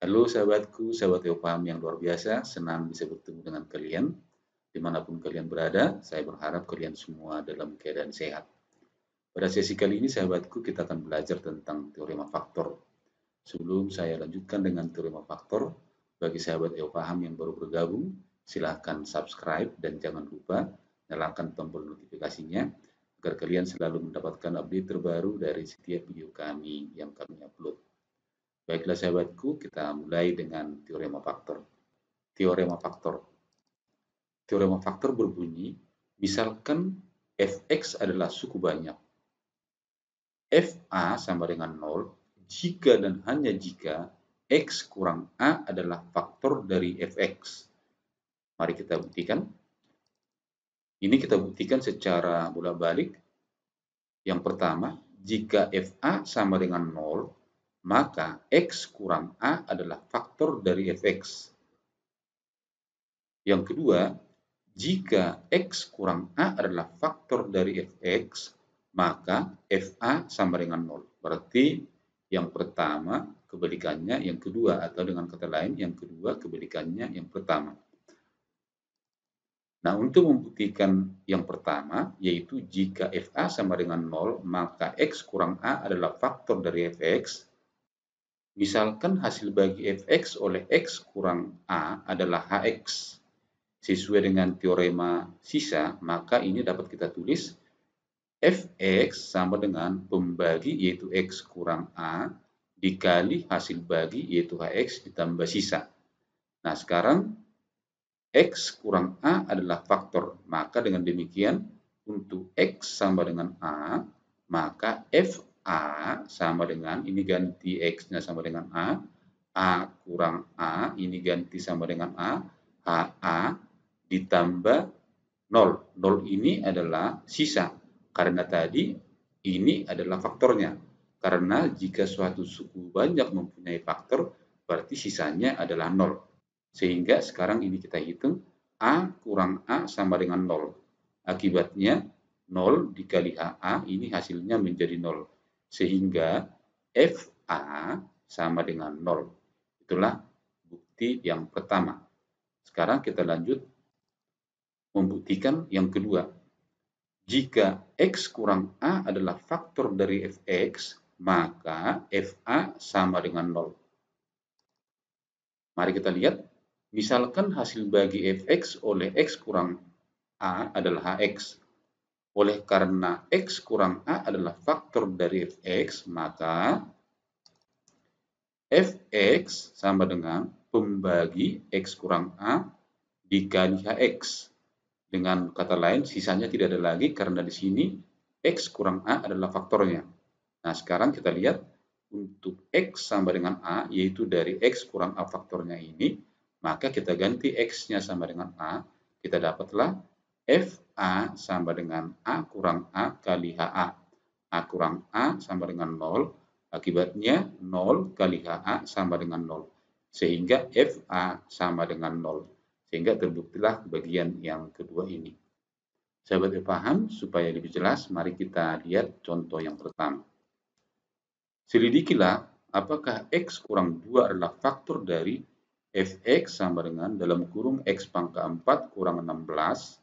Halo sahabatku, sahabat Paham yang luar biasa, senang bisa bertemu dengan kalian. Dimanapun kalian berada, saya berharap kalian semua dalam keadaan sehat. Pada sesi kali ini sahabatku, kita akan belajar tentang teorema faktor. Sebelum saya lanjutkan dengan teorema faktor, bagi sahabat Paham yang baru bergabung, silahkan subscribe dan jangan lupa nyalakan tombol notifikasinya, agar kalian selalu mendapatkan update terbaru dari setiap video kami yang kami upload. Baiklah sahabatku, kita mulai dengan teorema faktor. Teorema faktor. Teorema faktor berbunyi, misalkan fx adalah suku banyak. Fa sama dengan 0 jika dan hanya jika x kurang a adalah faktor dari fx. Mari kita buktikan. Ini kita buktikan secara bolak-balik. Yang pertama, jika fa sama dengan 0, maka x kurang a adalah faktor dari fx. Yang kedua, jika x kurang a adalah faktor dari fx, maka fa sama dengan 0. Berarti yang pertama kebalikannya yang kedua, atau dengan kata lain yang kedua kebalikannya yang pertama. Nah, untuk membuktikan yang pertama, yaitu jika fa sama dengan 0, maka x kurang a adalah faktor dari fx. Misalkan hasil bagi fx oleh x kurang a adalah hx. Sesuai dengan teorema sisa, maka ini dapat kita tulis fx sama dengan pembagi yaitu x kurang a dikali hasil bagi yaitu hx ditambah sisa. Nah, sekarang x kurang a adalah faktor, maka dengan demikian untuk x sama dengan a, maka fa sama dengan, ini ganti x-nya sama dengan a kurang a, ini ganti sama dengan ha ditambah 0. 0 ini adalah sisa, karena tadi ini adalah faktornya. Karena jika suatu suku banyak mempunyai faktor, berarti sisanya adalah 0. Sehingga sekarang ini kita hitung, a kurang a sama dengan 0. Akibatnya 0 dikali ha, ini hasilnya menjadi 0. Sehingga fa sama dengan 0. Itulah bukti yang pertama. Sekarang kita lanjut membuktikan yang kedua. Jika x kurang a adalah faktor dari fx, maka fa sama dengan 0. Mari kita lihat, misalkan hasil bagi fx oleh x kurang a adalah hx. Oleh karena x kurang a adalah faktor dari fx, maka fx sama dengan pembagi x kurang a dikali hx. Dengan kata lain, sisanya tidak ada lagi karena di sini x kurang a adalah faktornya. Nah, sekarang kita lihat untuk x sama dengan a, yaitu dari x kurang a faktornya ini, maka kita ganti x-nya sama dengan a, kita dapatlah fa sama dengan a kurang a kali ha. A kurang a sama dengan 0, akibatnya 0 kali ha sama dengan 0. Sehingga fa sama dengan 0. Sehingga terbuktilah bagian yang kedua ini. Sahabat paham, supaya lebih jelas, mari kita lihat contoh yang pertama. Selidikilah apakah x kurang 2 adalah faktor dari fx sama dengan dalam kurung x pangkat 4 kurang 16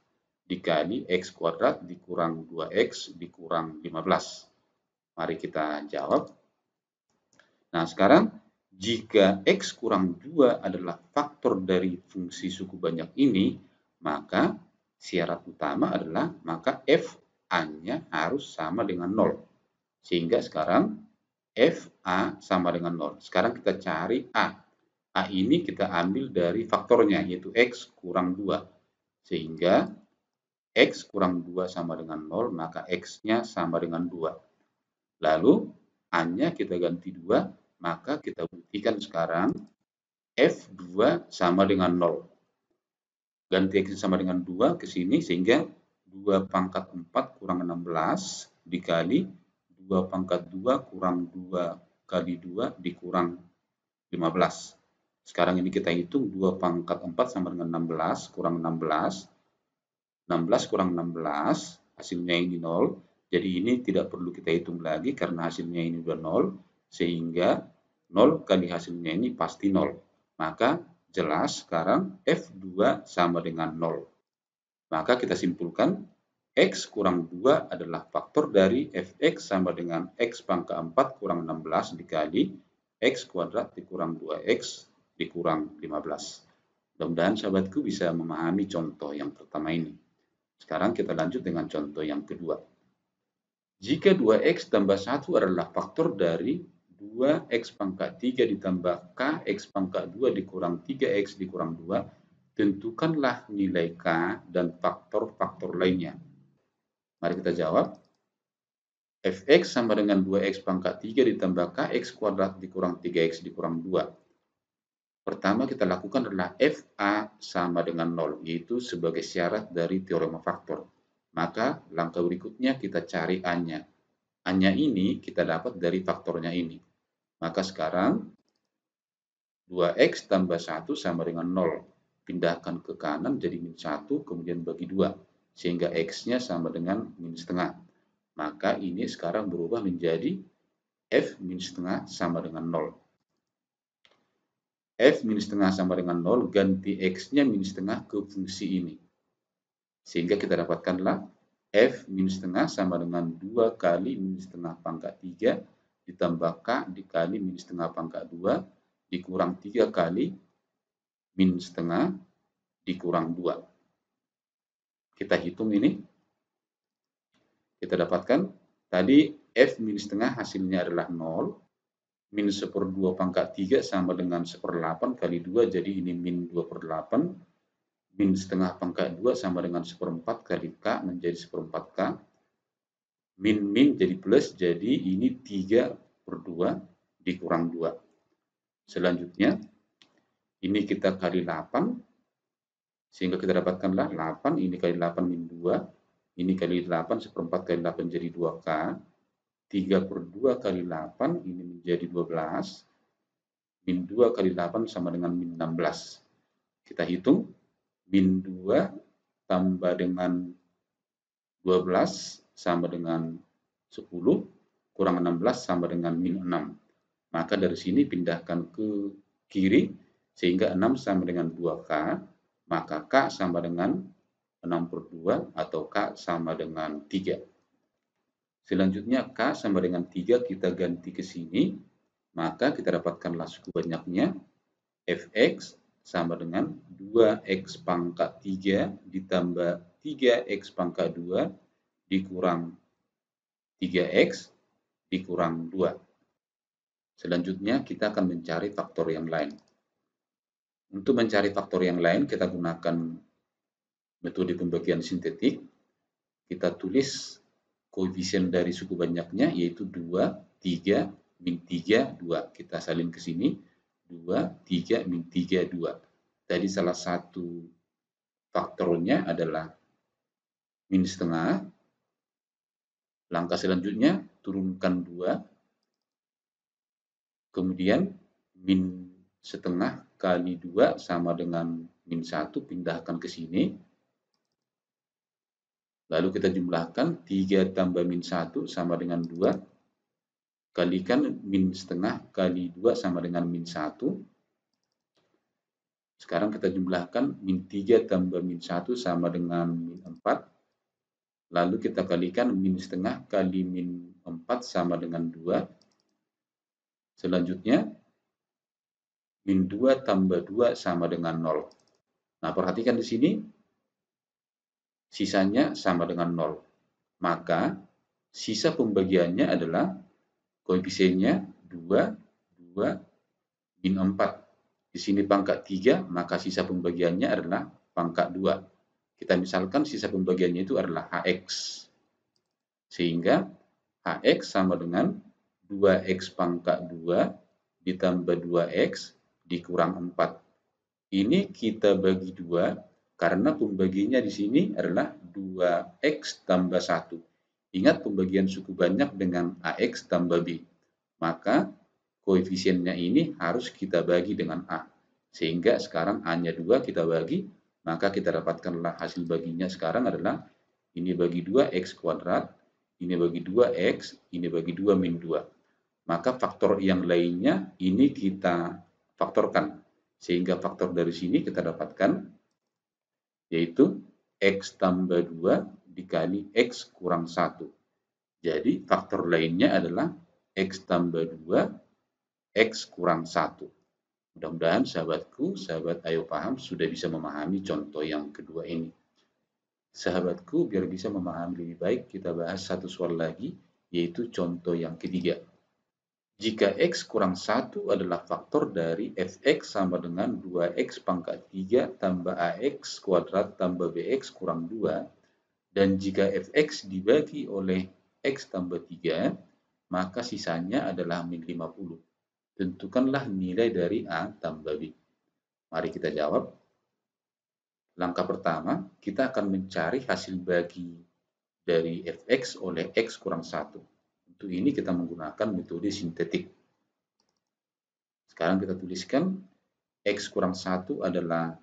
dikali x kuadrat dikurang 2x dikurang 15. Mari kita jawab. Nah, sekarang jika x kurang 2 adalah faktor dari fungsi suku banyak ini, maka syarat utama adalah maka fa-nya harus sama dengan 0. Sehingga sekarang fa sama dengan 0. Sekarang kita cari a. A ini kita ambil dari faktornya, yaitu x kurang 2. Sehingga x kurang 2 sama dengan 0, maka x-nya sama dengan 2. Lalu a-nya kita ganti 2, maka kita buktikan sekarang f2 sama dengan 0. Ganti x sama dengan 2 ke sini, sehingga 2 pangkat 4 kurang 16 dikali 2 pangkat 2 kurang 2 kali 2 dikurang 15. Sekarang ini kita hitung 2 pangkat 4 sama dengan 16 kurang 16. 16 kurang 16, hasilnya ini 0. Jadi ini tidak perlu kita hitung lagi karena hasilnya ini sudah 0. Sehingga 0 kali hasilnya ini pasti 0. Maka jelas sekarang F2 sama dengan 0. Maka kita simpulkan X kurang 2 adalah faktor dari Fx sama dengan X pangkat 4 kurang 16 dikali X kuadrat dikurang 2X dikurang 15. Mudah-mudahan sahabatku bisa memahami contoh yang pertama ini. Sekarang kita lanjut dengan contoh yang kedua. Jika 2X tambah 1 adalah faktor dari 2X pangkat 3 ditambah Kx pangkat 2 dikurang 3X dikurang 2, tentukanlah nilai K dan faktor-faktor lainnya. Mari kita jawab. Fx sama dengan 2X pangkat 3 ditambah Kx kuadrat dikurang 3X dikurang 2. Pertama kita lakukan adalah Fa sama dengan 0, yaitu sebagai syarat dari teorema faktor. Maka langkah berikutnya kita cari A-nya. A-nya ini kita dapat dari faktornya ini. Maka sekarang 2X tambah 1 sama dengan 0. Pindahkan ke kanan jadi min 1, kemudian bagi 2. Sehingga X-nya sama dengan min setengah. Maka ini sekarang berubah menjadi F min setengah sama dengan 0. F min setengah sama dengan 0, ganti X-nya min setengah ke fungsi ini. Sehingga kita dapatkanlah F min setengah sama dengan 2 kali min setengah pangkat 3 ditambah K dikali min setengah pangkat 2 dikurang 3 kali min setengah dikurang 2. Kita hitung ini. Kita dapatkan tadi F min setengah hasilnya adalah 0. Min 1/2 pangkat 3 sama dengan 1/8 kali 2, jadi ini min 2/8. Min setengah pangkat 2 sama dengan 1/4 kali K menjadi 1/4 K. Min jadi plus, jadi ini 3/2 dikurang 2. Selanjutnya, ini kita kali 8, sehingga kita dapatkanlah 8, ini kali 8 min 2, ini kali 8, 1/4 kali 8 jadi 2K. 3/2 kali 8, ini menjadi 12. Min 2 kali 8 sama dengan min 16. Kita hitung, min 2 tambah dengan 12 sama dengan 10, kurang 16 sama dengan min 6. Maka dari sini pindahkan ke kiri, sehingga 6 sama dengan 2K, maka K sama dengan 6/2 atau K sama dengan 3. Selanjutnya K sama dengan 3 kita ganti ke sini, maka kita dapatkanlah suku banyaknya Fx sama dengan 2X pangkat 3 ditambah 3X pangkat 2 dikurang 3X dikurang 2. Selanjutnya kita akan mencari faktor yang lain. Untuk mencari faktor yang lain kita gunakan metode pembagian sintetik. Kita tulis koefisien dari suku banyaknya yaitu 2, 3, min 3, 2. Kita salin ke sini, 2, 3, min 3, 2. Tadi salah satu faktornya adalah min setengah. Langkah selanjutnya, turunkan 2. Kemudian min setengah kali 2 sama dengan min 1, pindahkan ke sini. Lalu kita jumlahkan 3 tambah min 1 sama dengan 2. Kalikan min setengah kali 2 sama dengan min 1. Sekarang kita jumlahkan min 3 tambah min 1 sama dengan min 4. Lalu kita kalikan min setengah kali min 4 sama dengan 2. Selanjutnya, min 2 tambah 2 sama dengan 0. Nah, perhatikan di sini, sisanya sama dengan 0. Maka, sisa pembagiannya adalah koefisiennya 2, 2, min 4. Di sini pangkat 3, maka sisa pembagiannya adalah pangkat 2. Kita misalkan sisa pembagiannya itu adalah Hx. Sehingga Hx sama dengan 2x pangkat 2 ditambah 2x dikurang 4. Ini kita bagi 2 karena pembagiannya di sini adalah 2x tambah 1. Ingat pembagian suku banyak dengan AX tambah B. Maka koefisiennya ini harus kita bagi dengan A. Sehingga sekarang A-nya 2 kita bagi, maka kita dapatkanlah hasil baginya sekarang adalah ini bagi 2 X kuadrat, ini bagi 2 X, ini bagi 2 min 2. maka faktor yang lainnya ini kita faktorkan. Sehingga faktor dari sini kita dapatkan, yaitu X tambah 2 dikali X kurang 1. Jadi faktor lainnya adalah X tambah 2, X kurang 1. Mudah-mudahan sahabatku, sahabat Ayo Paham sudah bisa memahami contoh yang kedua ini. Sahabatku, biar bisa memahami lebih baik, kita bahas satu soal lagi, yaitu contoh yang ketiga. Jika X kurang 1 adalah faktor dari Fx sama dengan 2X pangkat 3 tambah AX kuadrat tambah BX kurang 2, dan jika Fx dibagi oleh X tambah 3, maka sisanya adalah min 50. Tentukanlah nilai dari A tambah B. Mari kita jawab. Langkah pertama, kita akan mencari hasil bagi dari Fx oleh X kurang 1. Untuk ini kita menggunakan metode sintetik. Sekarang kita tuliskan X kurang 1 adalah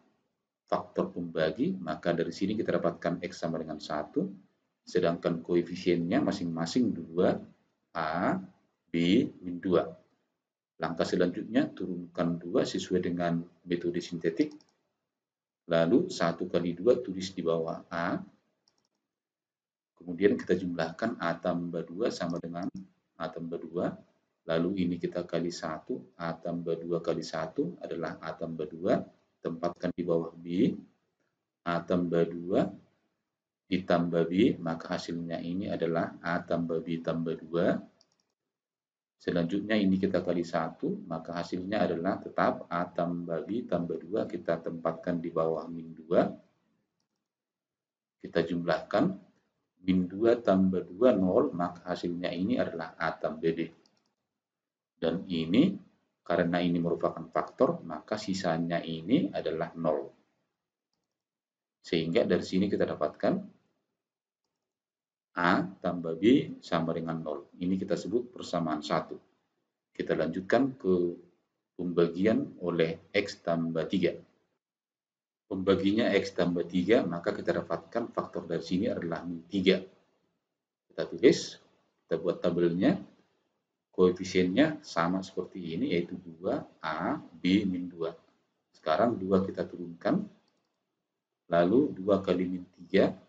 faktor pembagi, maka dari sini kita dapatkan X sama dengan 1, sedangkan koefisiennya masing-masing 2, A, B, min 2. Langkah selanjutnya, turunkan 2 sesuai dengan metode sintetik, lalu 1 kali 2 tulis di bawah A, kemudian kita jumlahkan A tambah 2 sama dengan A tambah 2, lalu ini kita kali 1, A tambah 2 kali 1 adalah A tambah 2, tempatkan di bawah B, A tambah 2 ditambah B, maka hasilnya ini adalah A tambah B tambah 2. Selanjutnya ini kita kali 1, maka hasilnya adalah tetap A tambah B tambah 2, kita tempatkan di bawah min 2. Kita jumlahkan, min 2 tambah 2, 0, maka hasilnya ini adalah A tambah B. Dan ini, karena ini merupakan faktor, maka sisanya ini adalah 0. Sehingga dari sini kita dapatkan A tambah B sama dengan 0. Ini kita sebut persamaan 1. Kita lanjutkan ke pembagian oleh X tambah 3. Pembaginya X tambah 3, maka kita dapatkan faktor dari sini adalah min 3. Kita tulis, kita buat tabelnya. Koefisiennya sama seperti ini, yaitu 2A, B, min 2. Sekarang 2 kita turunkan, lalu 2 kali min 3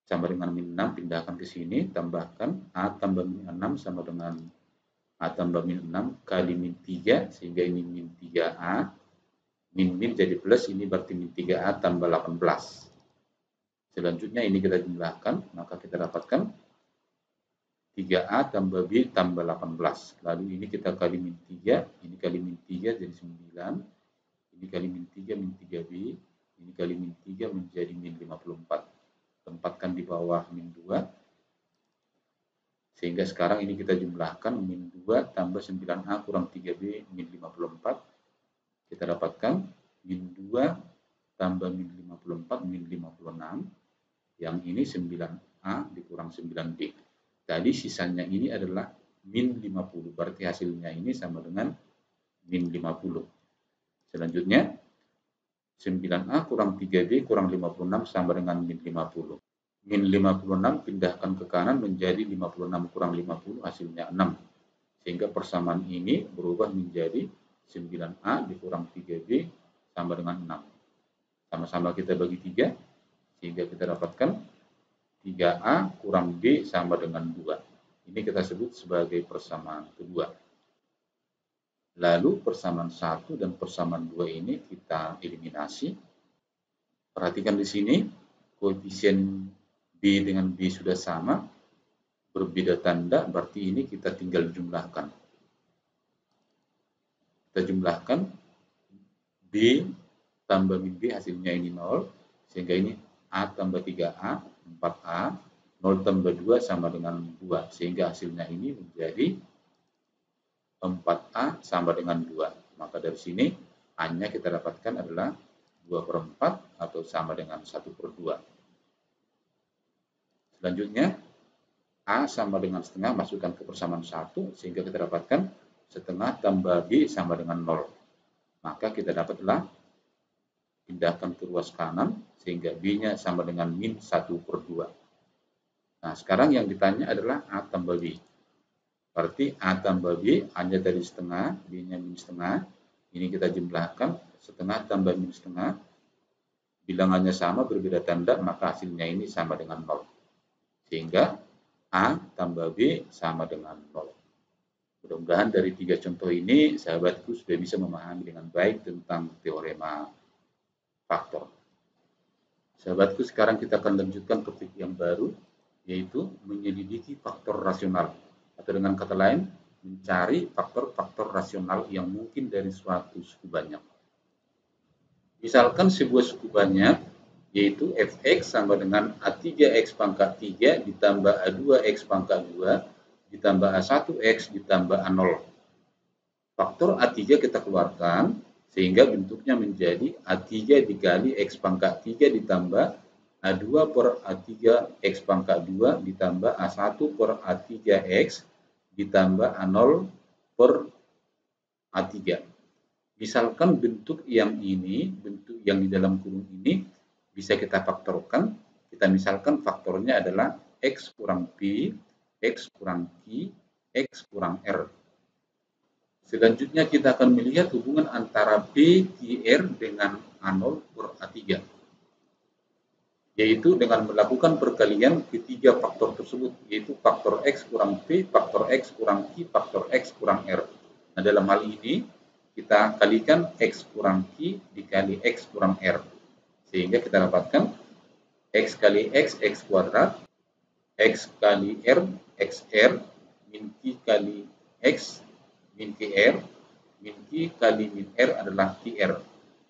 sama dengan min 6, pindahkan ke sini, tambahkan A tambah min 6 sama dengan A tambah min 6 kali min 3, sehingga ini min 3A, min jadi plus, ini berarti min 3A tambah 18. Selanjutnya ini kita jumlahkan, maka kita dapatkan 3A tambah B tambah 18. Lalu ini kita kali min 3, ini kali min 3 jadi 9, ini kali min 3, min 3B, ini kali min 3 menjadi min 54. Tempatkan di bawah min 2, sehingga sekarang ini kita jumlahkan, min 2 tambah 9A kurang 3B min 54. Kita dapatkan min 2 tambah min 54 min 56, yang ini 9A dikurang 9B. Tadi sisanya ini adalah min 50, berarti hasilnya ini sama dengan min 50. Selanjutnya, 9A kurang 3B kurang 56 sama dengan min 50. Min 56 pindahkan ke kanan menjadi 56 kurang 50, hasilnya 6. Sehingga persamaan ini berubah menjadi 9A dikurang 3B sama dengan 6. Sama-sama kita bagi 3, sehingga kita dapatkan 3A kurang B sama dengan 2. Ini kita sebut sebagai persamaan kedua. Lalu persamaan 1 dan persamaan 2 ini kita eliminasi. Perhatikan di sini, koefisien B dengan B sudah sama, berbeda tanda, berarti ini kita tinggal jumlahkan. Kita jumlahkan, B tambah min B hasilnya ini 0, sehingga ini A tambah 3A, 4A, 0 tambah 2 sama dengan 2, sehingga hasilnya ini menjadi 4A sama dengan 2. Maka dari sini A-nya kita dapatkan adalah 2/4 atau sama dengan 1/2. Selanjutnya, A sama dengan setengah, masukkan ke persamaan 1, sehingga kita dapatkan setengah tambah B sama dengan 0. Maka kita dapatlah, pindahkan ke ruas kanan, sehingga B-nya sama dengan min 1/2. Nah, sekarang yang ditanya adalah A tambah B. Berarti A tambah B, A-nya tadi setengah, B-nya min setengah. Ini kita jumlahkan, setengah tambah min setengah. Bilangannya sama, berbeda tanda, maka hasilnya ini sama dengan 0. Sehingga A tambah B sama dengan 0. Mudah-mudahan dari 3 contoh ini, sahabatku sudah bisa memahami dengan baik tentang teorema faktor. Sahabatku, sekarang kita akan lanjutkan topik yang baru, yaitu menyelidiki faktor rasional. Atau dengan kata lain, mencari faktor-faktor rasional yang mungkin dari suatu suku banyak. Misalkan sebuah suku banyak, yaitu fx sama dengan a3x pangkat 3 ditambah a2x pangkat 2 ditambah a1x ditambah a0. Faktor a3 kita keluarkan, sehingga bentuknya menjadi a3 dikali x pangkat 3 ditambah a2 per a3 x pangkat 2 ditambah a1 per a3x ditambah a0 per a3. Misalkan bentuk yang ini, bentuk yang di dalam kurung ini bisa kita faktorkan. Kita misalkan faktornya adalah x kurang p, x kurang q, x kurang r. Selanjutnya kita akan melihat hubungan antara p, q, r dengan a0 per a3. Yaitu dengan melakukan perkalian ketiga faktor tersebut, yaitu faktor x kurang p, faktor x kurang q, faktor x kurang r. Nah, dalam hal ini kita kalikan x kurang q dikali x kurang r. Sehingga kita dapatkan x kali x, x kuadrat, x kali r, xr, min q kali x, min qr, min q kali min r adalah qr.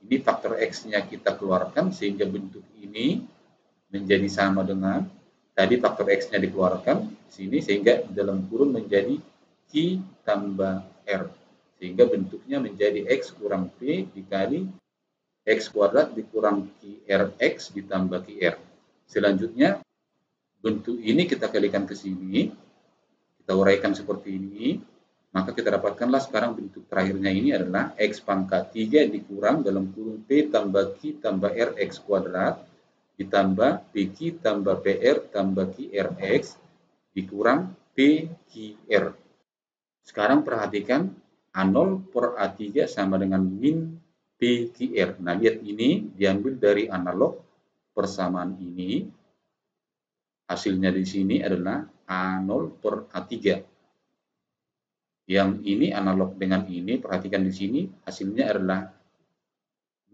Ini faktor x-nya kita keluarkan sehingga bentuk ini menjadi sama dengan tadi faktor x-nya dikeluarkan di sini sehingga dalam kurung menjadi q tambah r. Sehingga bentuknya menjadi x kurang p dikali x kuadrat dikurang qrx ditambah qr. Selanjutnya bentuk ini kita kalikan ke sini, kita uraikan seperti ini, maka kita dapatkanlah sekarang bentuk terakhirnya ini adalah x pangkat 3 dikurang dalam kurung p tambah q tambah rx kuadrat ditambah pq tambah pr tambah qrx dikurang pqr. Sekarang perhatikan a0 per a3 sama dengan min pqr. Nah, lihat ini diambil dari analog persamaan ini. Hasilnya di sini adalah a0 per a3. Yang ini analog dengan ini, perhatikan di sini hasilnya adalah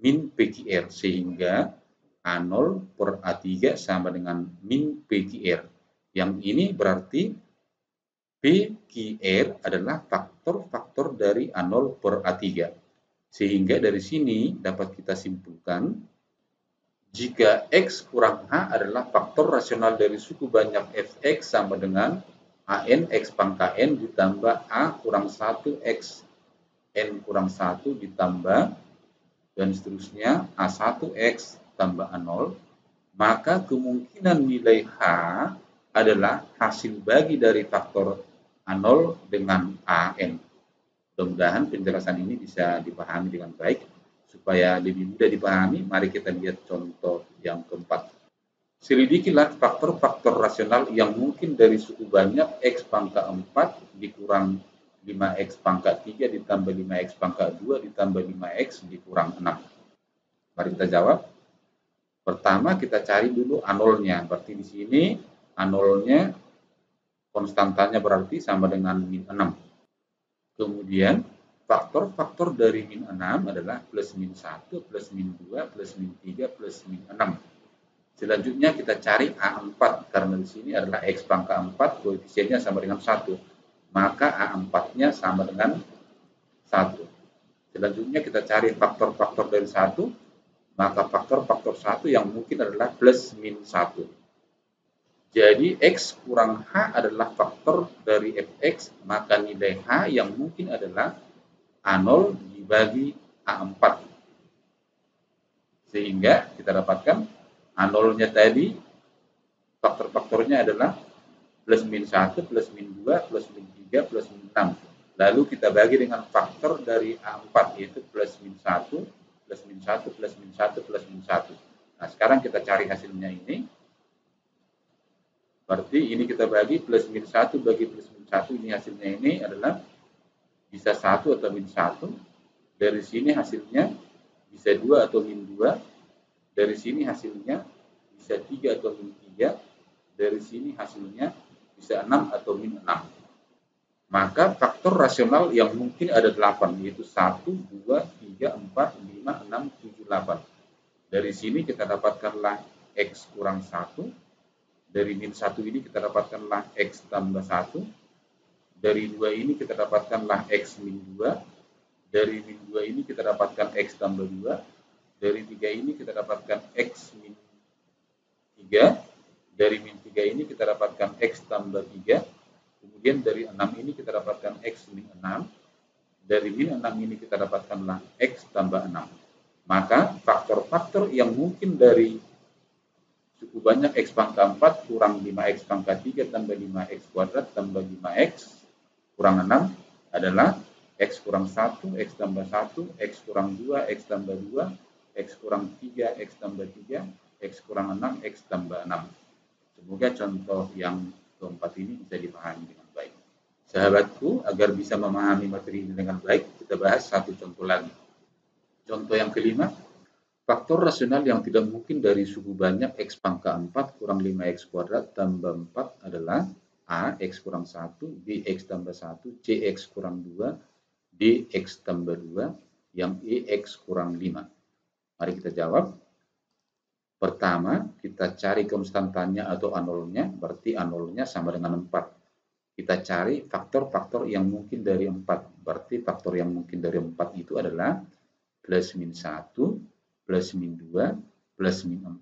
min pqr sehingga a0 per a3 sama dengan min pqr. Yang ini berarti pqr adalah faktor-faktor dari a0 per a3. Sehingga dari sini dapat kita simpulkan jika x kurang h adalah faktor rasional dari suku banyak fx sama dengan an x pangkat n ditambah a kurang 1 x n kurang 1 ditambah dan seterusnya a1x tambah a0, maka kemungkinan nilai h adalah hasil bagi dari faktor a0 dengan an. Mudah-mudahan penjelasan ini bisa dipahami dengan baik. Supaya lebih mudah dipahami, mari kita lihat contoh yang keempat. Selidikilah faktor-faktor rasional yang mungkin dari suku banyak x pangkat 4 dikurang 5x pangkat 3 ditambah 5x pangkat 2 ditambah 5x dikurang 6. Mari kita jawab. Pertama kita cari dulu A0-nya. Berarti di sini A0-nya konstantanya berarti sama dengan min 6. Kemudian faktor-faktor dari min 6 adalah plus min 1, plus min 2, plus min 3, plus min 6. Selanjutnya kita cari A4 karena di sini adalah x pangkat 4 koefisiennya sama dengan 1. Maka A4-nya sama dengan 1. Selanjutnya kita cari faktor-faktor dari 1, maka faktor-faktor 1 yang mungkin adalah plus min 1. Jadi x kurang h adalah faktor dari fx, maka nilai h yang mungkin adalah A0 dibagi A4. Sehingga kita dapatkan A0-nya tadi, faktor-faktornya adalah plus min 1, plus min 2, plus min 3, plus min 6. Lalu kita bagi dengan faktor dari A4, yaitu plus min 1, plus min 1, plus min 1, plus min 1. Nah, sekarang kita cari hasilnya ini. Berarti ini kita bagi plus min 1 bagi plus min 1, ini hasilnya ini adalah bisa 1 atau min 1. Dari sini hasilnya bisa 2 atau min 2. Dari sini hasilnya bisa 3 atau min 3. Dari sini hasilnya bisa 6 atau min 6. Maka faktor rasional yang mungkin ada 8, yaitu 1, 2, 3, 4, 5, 6, 7, 8. Dari sini kita dapatkanlah X kurang 1. Dari min 1 ini kita dapatkanlah X tambah 1. Dari 2 ini kita dapatkanlah X min 2. Dari min 2 ini kita dapatkan X tambah 2. Dari 3 ini kita dapatkan X min 3. Dari min 3 ini kita dapatkan X tambah 3. Kemudian dari 6 ini kita dapatkan X min 6. Dari min 6 ini kita dapatkanlah X tambah 6. Maka faktor-faktor yang mungkin dari suku banyak X pangkat 4 kurang 5X pangkat 3 tambah 5X kuadrat tambah 5X kurang 6 adalah X kurang 1, X tambah 1, X kurang 2, X tambah 2, X kurang 3, X tambah 3, X kurang 6, X tambah 6. Semoga contoh yang keempat ini bisa dipahami dengan baik. Sahabatku, agar bisa memahami materi ini dengan baik, kita bahas satu contoh lagi. Contoh yang kelima, faktor rasional yang tidak mungkin dari suku banyak X pangkat 4 kurang 5X kuadrat tambah 4 adalah A, X kurang 1, B, X tambah 1, C, X kurang 2, D, X tambah 2, yang E, X kurang 5. Mari kita jawab. Pertama, kita cari konstantannya atau A0-nya, berarti A0-nya sama dengan 4. Kita cari faktor-faktor yang mungkin dari 4, berarti faktor yang mungkin dari 4 itu adalah plus min 1, plus min 2, plus min 4.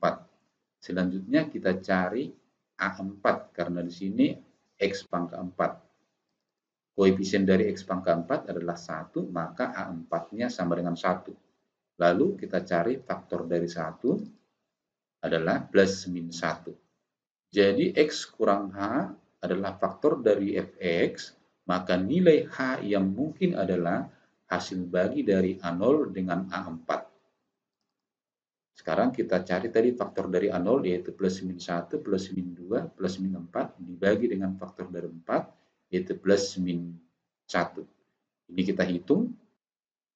Selanjutnya kita cari A4, karena di sini X pangkat 4. Koefisien dari X pangkat 4 adalah 1, maka A4-nya sama dengan 1. Lalu kita cari faktor dari 1 adalah plus min 1. Jadi X kurang H adalah faktor dari Fx, maka nilai H yang mungkin adalah hasil bagi dari A0 dengan A4. Sekarang kita cari tadi faktor dari A0, yaitu plus min 1, plus min 2, plus min 4, dibagi dengan faktor dari 4, yaitu plus min 1. Ini kita hitung.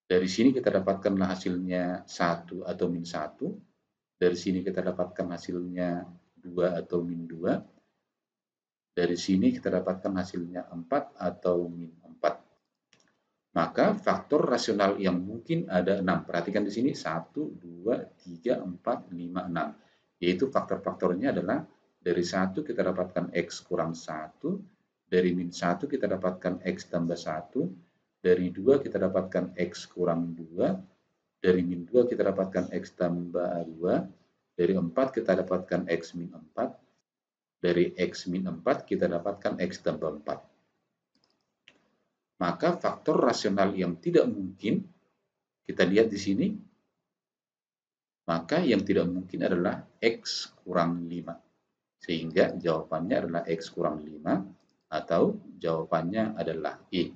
Dari sini kita dapatkanlah hasilnya 1 atau min 1. Dari sini kita dapatkan hasilnya 2 atau min 2. Dari sini kita dapatkan hasilnya 4 atau min 4. Maka faktor rasional yang mungkin ada 6. Perhatikan di sini 1, 2, 3, 4, 5, 6. Yaitu faktor-faktornya adalah dari 1 kita dapatkan X kurang 1. Dari min 1 kita dapatkan X tambah 1. Dari 2 kita dapatkan X kurang 2. Dari min 2 kita dapatkan X tambah 2. Dari 4 kita dapatkan X min 4. Dari X min 4 kita dapatkan X tambah 4. Maka faktor rasional yang tidak mungkin, kita lihat di sini, maka yang tidak mungkin adalah X kurang 5. Sehingga jawabannya adalah X kurang 5 atau jawabannya adalah E.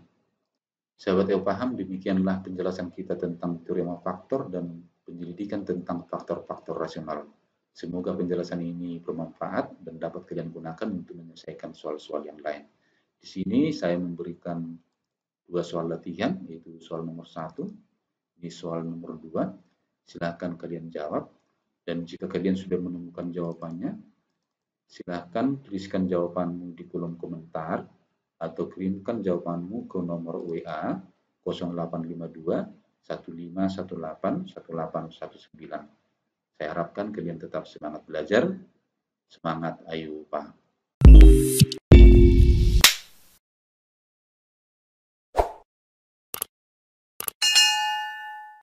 Sahabat yang paham, demikianlah penjelasan kita tentang teorema faktor dan penyelidikan tentang faktor-faktor rasional. Semoga penjelasan ini bermanfaat dan dapat kalian gunakan untuk menyelesaikan soal-soal yang lain. Di sini saya memberikan 2 soal latihan, yaitu soal nomor 1, ini soal nomor 2. Silakan kalian jawab, dan jika kalian sudah menemukan jawabannya, silakan tuliskan jawabanmu di kolom komentar atau kirimkan jawabanmu ke nomor WA 0852 1518 1819. Saya harapkan kalian tetap semangat belajar, semangat ayo paham.